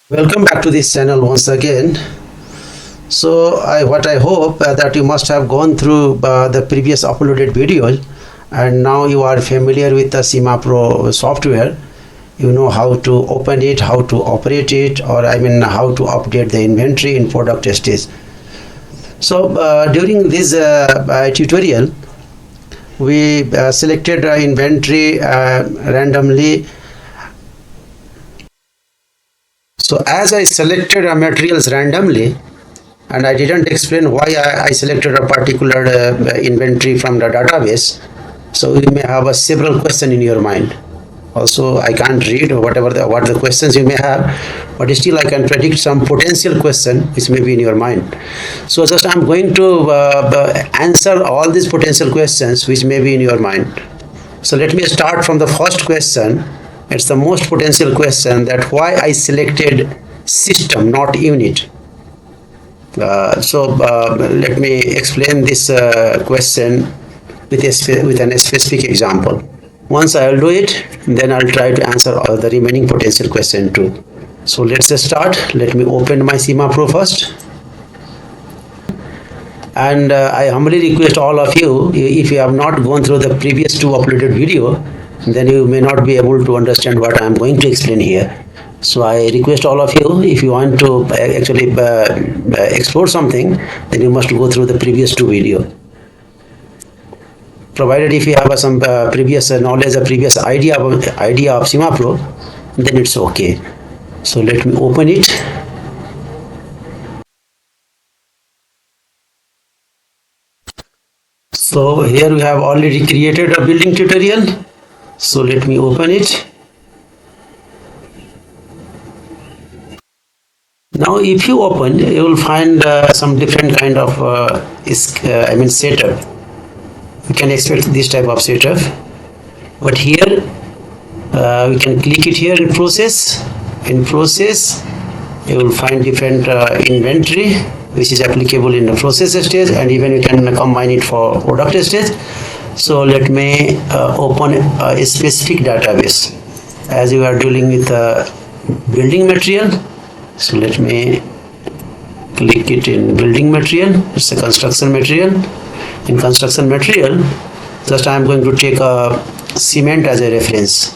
Welcome back to this channel once again. What I hope that you must have gone through the previous uploaded videos, and now you are familiar with the Simapro software. You know how to open it, how to operate it, or how to update the inventory in product stage. During this tutorial, we selected inventory randomly. So as I selected materials randomly, and I didn't explain why I selected a particular inventory from the database, so you may have several questions in your mind. Also, I can't read what the questions you may have, but still I can predict some potential question which may be in your mind. So just I'm going to answer all these potential questions which may be in your mind. So let me start from the first question. It's the most potential question, that why I selected system, not unit. Let me explain this question with a specific example. Once I'll do it, then I'll try to answer all the remaining potential question too. So let's start. Let me open my Simapro first. And I humbly request all of you, if you have not gone through the previous two uploaded video, then you may not be able to understand what I am going to explain here. So I request all of you, if you want to actually explore something, then you must go through the previous two video. Provided if you have some previous knowledge or previous idea of Simapro, then it's okay. So let me open it. So here we have already created a building tutorial. So let me open it. Now if you open, you will find some different kind of setup. You can expect this type of setup, but here we can click it here in process. In process, you will find different inventory which is applicable in the process stage, and even you can combine it for product stage. So let me open a specific database, as you are dealing with building material. So let me click it in building material. It's a construction material. In construction material, just I am going to take a cement as a reference.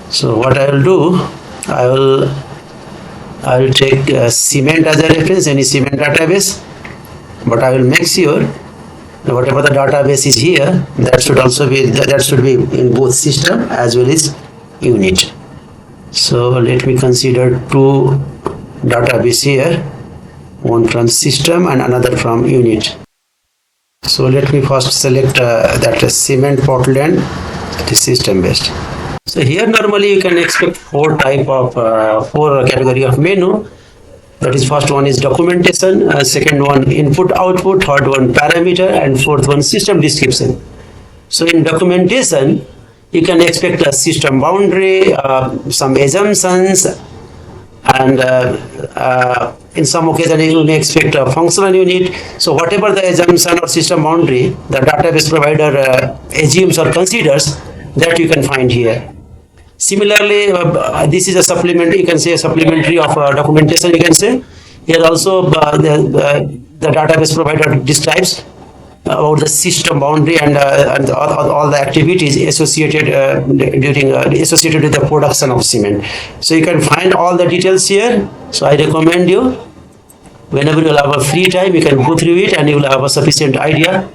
So what I will do, I will take cement as a reference, any cement database, but I will make sure whatever the database is here, that should be in both system as well as unit. So let me consider two database here, one from system and another from unit. So let me first select that cement Portland, that is system based. So here normally you can expect four category of menu. That is, first one is documentation, second one input output, third one parameter, and fourth one system description. So in documentation, you can expect a system boundary, some assumptions, and in some occasion you may expect a functional unit. So whatever the assumption or system boundary the database provider assumes or considers, that you can find here. Similarly, this is a supplement, you can say a supplementary of documentation, you can say. Here also the database provider describes about the system boundary and all the activities associated associated with the production of cement. So you can find all the details here. So I recommend you, whenever you will have a free time, you can go through it and you will have a sufficient idea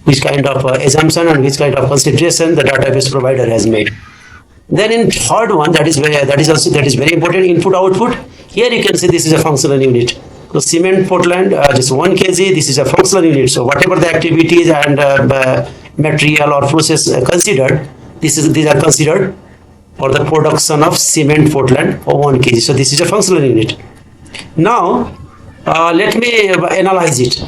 which kind of assumption and which kind of consideration the database provider has made. Then in third one, that is very important, input output. Here you can see this is a functional unit. So cement Portland, just 1 kg, this is a functional unit. So whatever the activities and material or process considered, these are considered for the production of cement Portland for 1 kg. So this is a functional unit. Now let me analyze it.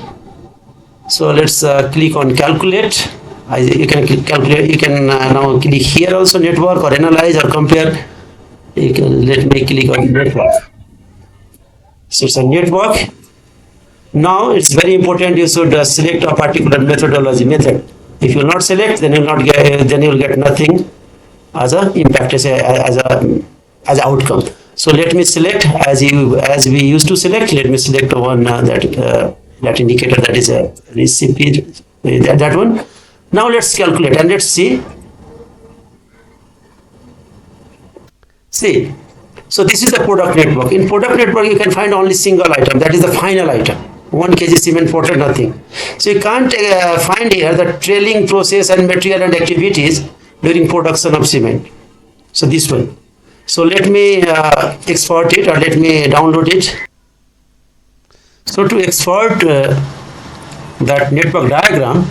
So let's click on calculate. You can calculate. You can now click here also, network or analyze or compare. Let me click on network. So it's a network. Now it's very important you should select a particular methodology method. If you will not select, then you will get nothing as a impact, as a outcome. So let me select as we used to select. Let me select one that indicator, that is a recipient, that one. Now let's calculate and let's see. See, so this is the product network. In product network, you can find only single item, that is the final item. 1 kg cement ported, nothing. So you can't find here the trailing process and material and activities during production of cement. So this one. So let me export it, or let me download it. So to export that network diagram,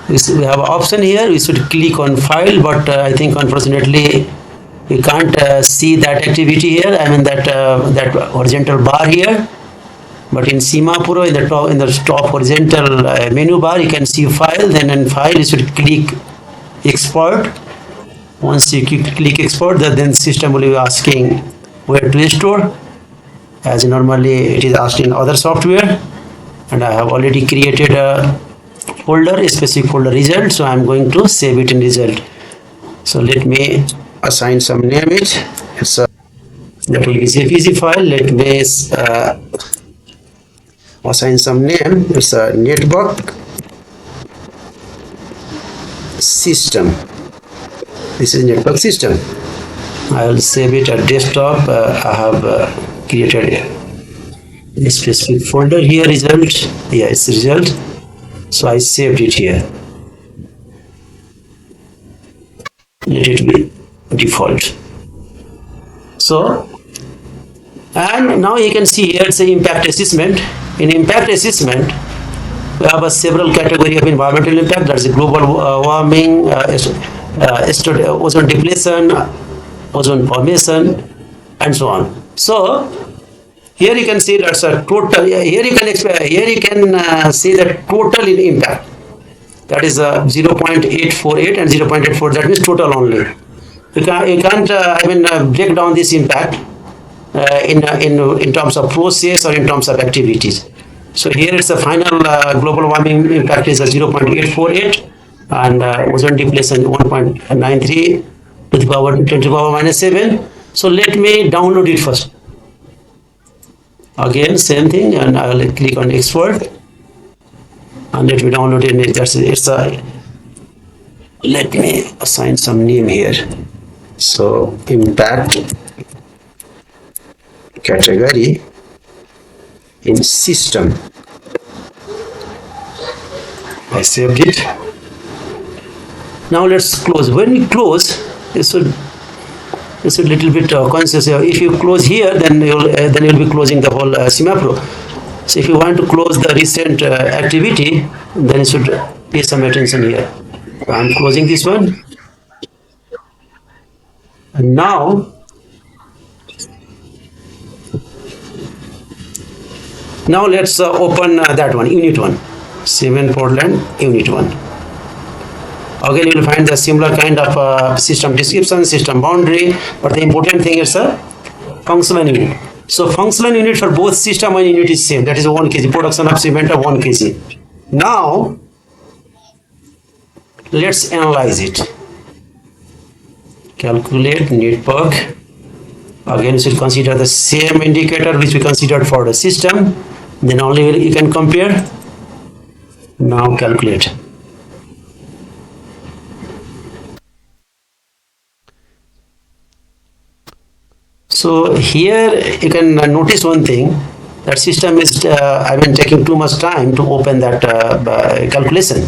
we have an option here. We should click on file, but I think unfortunately we can't see that activity here. I mean that horizontal bar here. But in Simapro, in the top horizontal menu bar, you can see file. Then in file, you should click export. Once you click export, then system will be asking where to store. As normally it is asking other software, and I have already created a folder, a specific folder result. So I am going to save it in result. So let me assign some name it. It's a, that will be JPG file. Let me assign some name. It's a network system. This is network system. I will save it at desktop. I have created a specific folder here, result. Yeah, it's result. So I saved it here. Let it be default. So, and now you can see here it's an impact assessment. In impact assessment, we have a several category of environmental impact. That's global warming, ozone depletion, ozone formation, and so on. So here you can see that's a total. Here you can see the total in impact. That is 0.848 and 0.84. That means total only. You can't break down this impact in terms of process or in terms of activities. So here it's the final global warming impact is 0.848 and ozone depletion 1.93 to the power 10 to the power minus 7. So let me download it first. Again same thing, and I will click on export and let me download it. Let me assign some name here. So impact category in system. I saved it. Now let's close. When we close, this should little bit conscious. If you close here, then you'll be closing the whole Simapro. So if you want to close the recent activity, then you should pay some attention here. I'm closing this one. And now let's open that one, unit 1, Cement Portland unit 1. Again, you will find the similar kind of system description, system boundary, but the important thing is a functional unit. So functional unit for both system and unit is same. That is 1 kg, production of cement of 1 kg. Now let's analyze it. Calculate network. Again, you should consider the same indicator which we considered for the system. Then only you can compare. Now calculate. So here you can notice one thing, that system is taking too much time to open that calculation.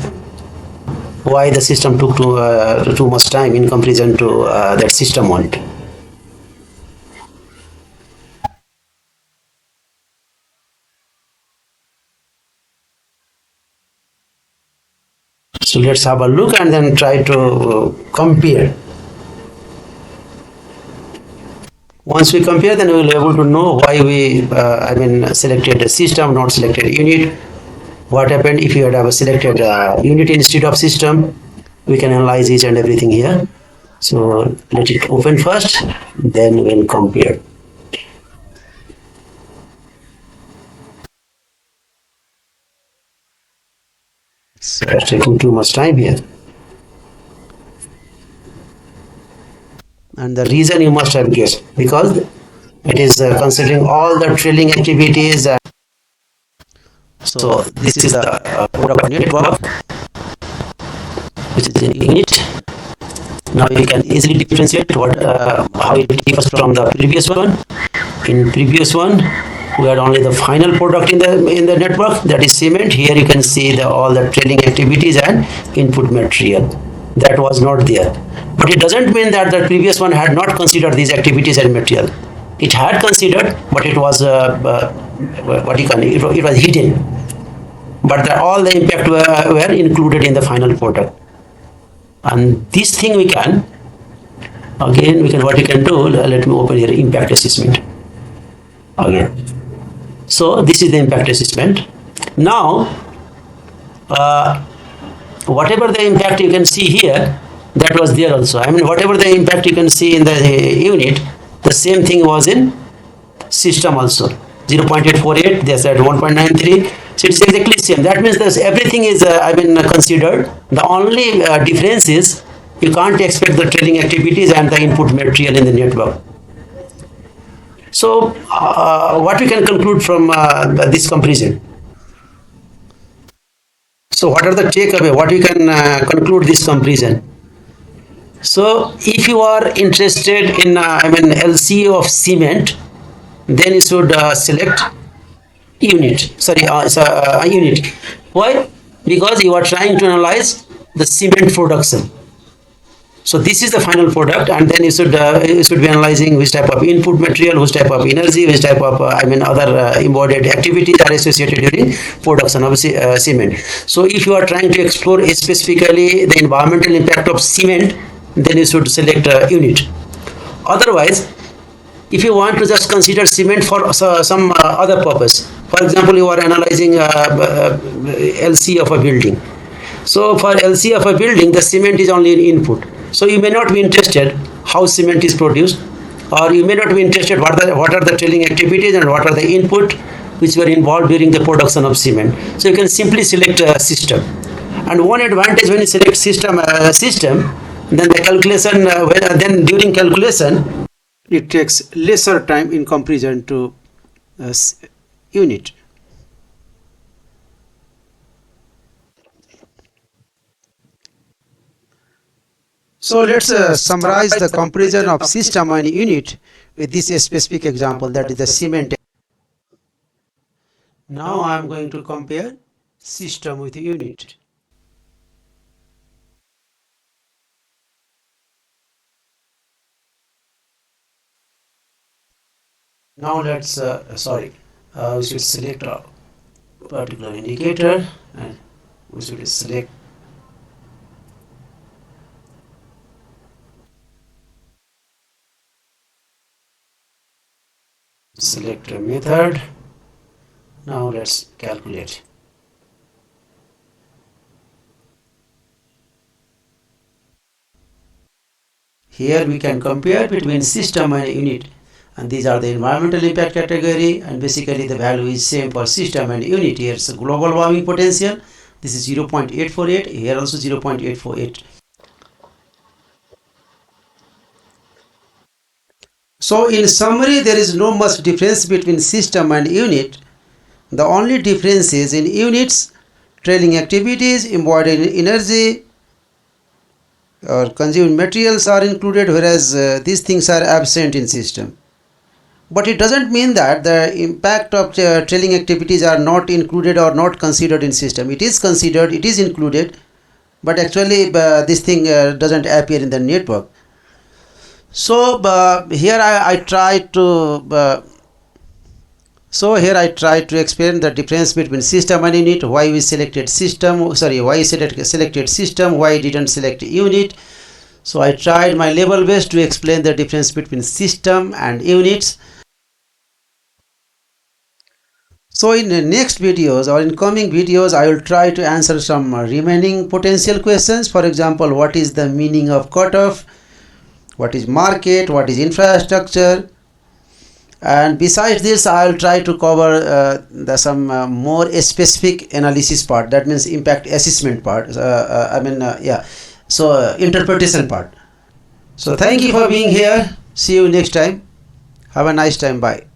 Why the system took too much time in comparison to that system one. So let's have a look and then try to compare. Once we compare, then we will be able to know why we selected a system, not selected a unit. What happened if you had ever selected a unit instead of system. We can analyze each and everything here. So let it open first, then we'll compare. So it's taking too much time here. And the reason you must have guessed, because It is considering all the trailing activities. So this is the product network, which is in unit. Now you can easily differentiate how it differs from the previous one. In previous one, we had only the final product in the network, that is cement. Here you can see all the trailing activities and input material. That was not there. But it doesn't mean that the previous one had not considered these activities and material. It had considered, but it was it was hidden. But all the impact were included in the final product. And this thing what you can do, let me open here impact assessment again. So this is the impact assessment. Now whatever the impact you can see here, that was there also. I mean, whatever the impact you can see in the unit, the same thing was in system also. 0.848, they said 1.93. So it's exactly same. That means that everything is considered. The only difference is you can't expect the trailing activities and the input material in the network. So what we can conclude from this comparison? So what are the takeaway? What we can conclude this comparison? So if you are interested in LCA of cement, then you should select unit. Unit. Why? Because you are trying to analyze the cement production. So this is the final product, and then you should be analyzing which type of input material, which type of energy, which type of other embodied activities are associated during production of cement. So if you are trying to explore specifically the environmental impact of cement, then you should select a unit. Otherwise, if you want to just consider cement for some other purpose, for example, you are analyzing LC of a building. So for LC of a building, the cement is only an input. So you may not be interested how cement is produced, or you may not be interested what are the trailing activities and what are the input which were involved during the production of cement. So you can simply select a system. And one advantage when you select system, then the calculation, then during calculation, it takes lesser time in comparison to unit. So let's summarize the comparison of system and unit with this specific example, that is the cement. Now I am going to compare system with unit. Now let's we should select a particular indicator, and we should select a method. Now let's calculate. Here we can compare between system and unit, and these are the environmental impact category, and basically the value is same for system and unit. Here is global warming potential, this is 0.848, here also 0.848. So in summary, there is no much difference between system and unit. The only difference is in units, trailing activities, embodied energy or consumed materials are included, whereas these things are absent in system. But it doesn't mean that the impact of trailing activities are not included or not considered in system. It is considered, it is included, but actually this thing doesn't appear in the network. So here I try to explain the difference between system and unit, why we selected system, why selected system, why didn't select unit. So I tried my level best to explain the difference between system and units. So in the next videos or in coming videos, I will try to answer some remaining potential questions. For example, what is the meaning of cutoff? What is market? What is infrastructure? And besides this, I will try to cover some more specific analysis part. That means impact assessment part. So interpretation part. So thank you for being here. See you next time. Have a nice time. Bye.